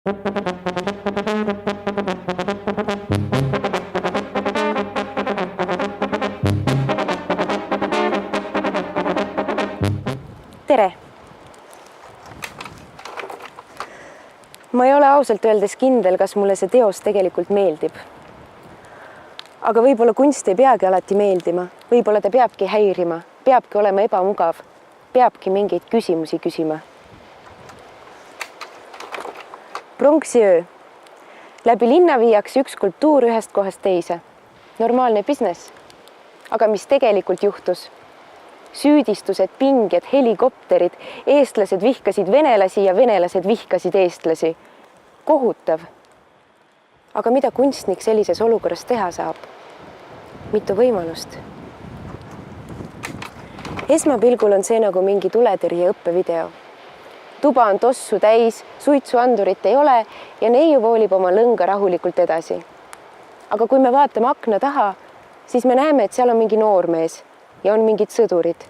Tere! Ma ei ole ausalt öeldes kindel, kas mulle see teos tegelikult meeldib. Aga võib-olla kunst ei peagi alati meeldima, võib-olla ta peabki häirima, peabki olema ebamugav, peabki mingeid küsimusi küsima. Pronksiöö. Läbi linna viiakse üks kultuur ühest kohast teise. Normaalne business. Aga mis tegelikult juhtus? Süüdistused, pinged, helikopterid, eestlased vihkasid venelasi ja venelased vihkasid eestlasi. Kohutav. Aga mida kunstnik sellises olukorras teha saab? Mitu võimalust. Esmapilgul on see nagu mingi tuletõrje õppevideo. Tuba on tossu täis, suitsuandurit ei ole ja neiu voolib oma lõnga rahulikult edasi. Aga kui me vaatame akna taha, siis me näeme, et seal on mingi noormees ja on mingid sõdurid.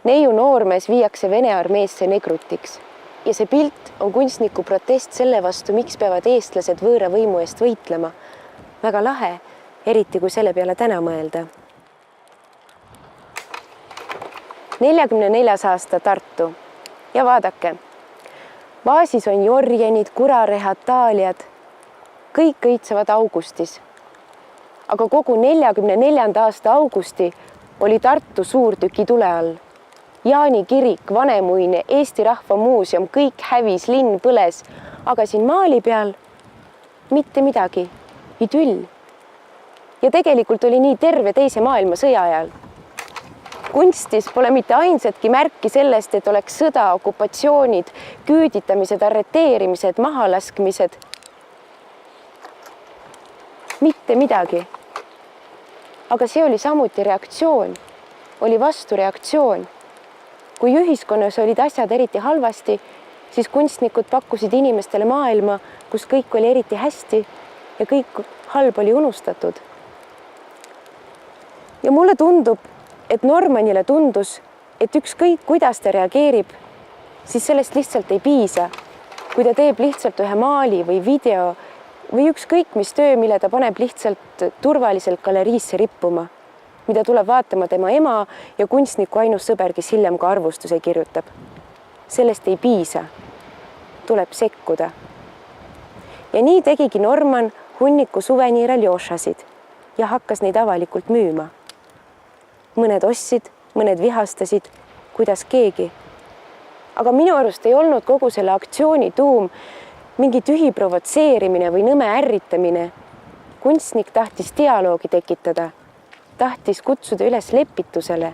Neiu noormees viiakse Vene armeesse negrutiks. Ja see pilt on kunstniku protest selle vastu, miks peavad eestlased võõra võimu eest võitlema. Väga lahe, eriti kui selle peale täna mõelda. 44. aasta Tartu. Ja vaadake, vaasis on jorjenid, kurarehad, taaliad. Kõik õitsevad augustis. Aga kogu 44. aasta augusti oli Tartu suurtüki tule all. Jaani kirik, Vanemuine, Eesti Rahva Muuseum, kõik hävis, linn põles. Aga siin maali peal mitte midagi, idüll. Ja tegelikult oli nii terve teise maailmasõja ajal. Kunstis pole mitte ainsatki märki sellest, et oleks sõda, okupatsioonid, küüditamised, arreteerimised, mahalaskmised. Mitte midagi. Aga see oli samuti reaktsioon, oli vastureaktsioon. Kui ühiskonnas olid asjad eriti halvasti, siis kunstnikud pakkusid inimestele maailma, kus kõik oli eriti hästi ja kõik halb oli unustatud. Ja mulle tundub, et Normanile tundus, et ükskõik kuidas ta reageerib, siis sellest lihtsalt ei piisa. Kui ta teeb lihtsalt ühe maali või video või ükskõik mis töö, mille ta paneb lihtsalt turvaliselt galeriisse rippuma, mida tuleb vaatama tema ema ja kunstniku ainus sõber, kes hiljem ka arvustuse kirjutab. Sellest ei piisa. Tuleb sekkuda. Ja nii tegigi Norman hunniku suveniir Aljošasid ja hakkas neid avalikult müüma. Mõned ostsid, mõned vihastasid, kuidas keegi. Aga minu arust ei olnud kogu selle aktsiooni tuum mingi tühi provotseerimine või nõme ärritamine. Kunstnik tahtis dialoogi tekitada, tahtis kutsuda üles lepitusele.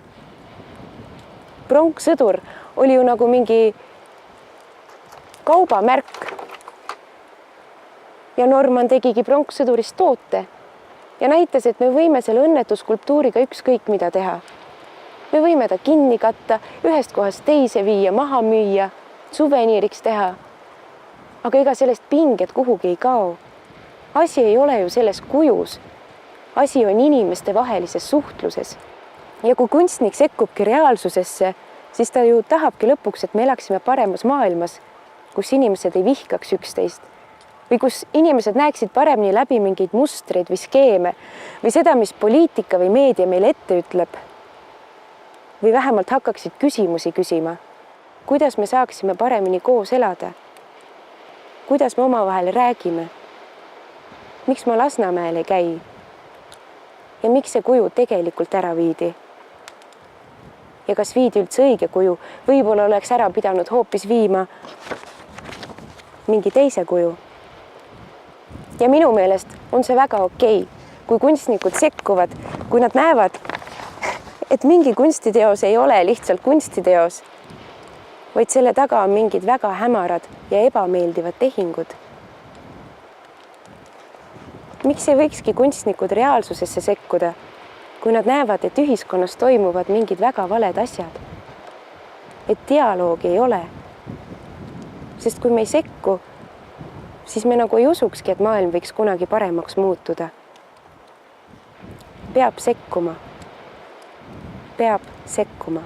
Pronksõdur oli ju nagu mingi kaubamärk. Ja Norman tegigi pronksõdurist toote ja näitas, et me võime selle õnnetuskultuuriga ükskõik mida teha. Me võime ta kinni katta, ühest kohast teise viia, maha müüa, suveniiriks teha. Aga ega sellest pinged kuhugi ei kao. Asi ei ole ju selles kujus. Asi on inimeste vahelises suhtluses. Ja kui kunstnik sekkubki reaalsusesse, siis ta ju tahabki lõpuks, et me elaksime paremas maailmas, kus inimesed ei vihkaks üksteist või kus inimesed näeksid paremini läbi mingeid mustreid või skeeme või seda, mis poliitika või meedia meile ette ütleb. Või vähemalt hakkaksid küsimusi küsima. Kuidas me saaksime paremini koos elada? Kuidas me omavahel räägime? Miks ma Lasnamäel ei käi? Ja miks see kuju tegelikult ära viidi? Ja kas viidi üldse õige kuju? Võib-olla oleks ära pidanud hoopis viima mingi teise kuju. Ja minu meelest on see väga okei, kui kunstnikud sekkuvad, kui nad näevad, et mingi kunstiteos ei ole lihtsalt kunstiteos, vaid selle taga on mingid väga hämarad ja ebameeldivad tehingud. Miks ei võikski kunstnikud reaalsusesse sekkuda, kui nad näevad, et ühiskonnas toimuvad mingid väga valed asjad? Et dialoogi ei ole. Sest kui me ei sekku, siis me nagu ei usukski, et maailm võiks kunagi paremaks muutuda. Peab sekkuma. Peab sekkuma.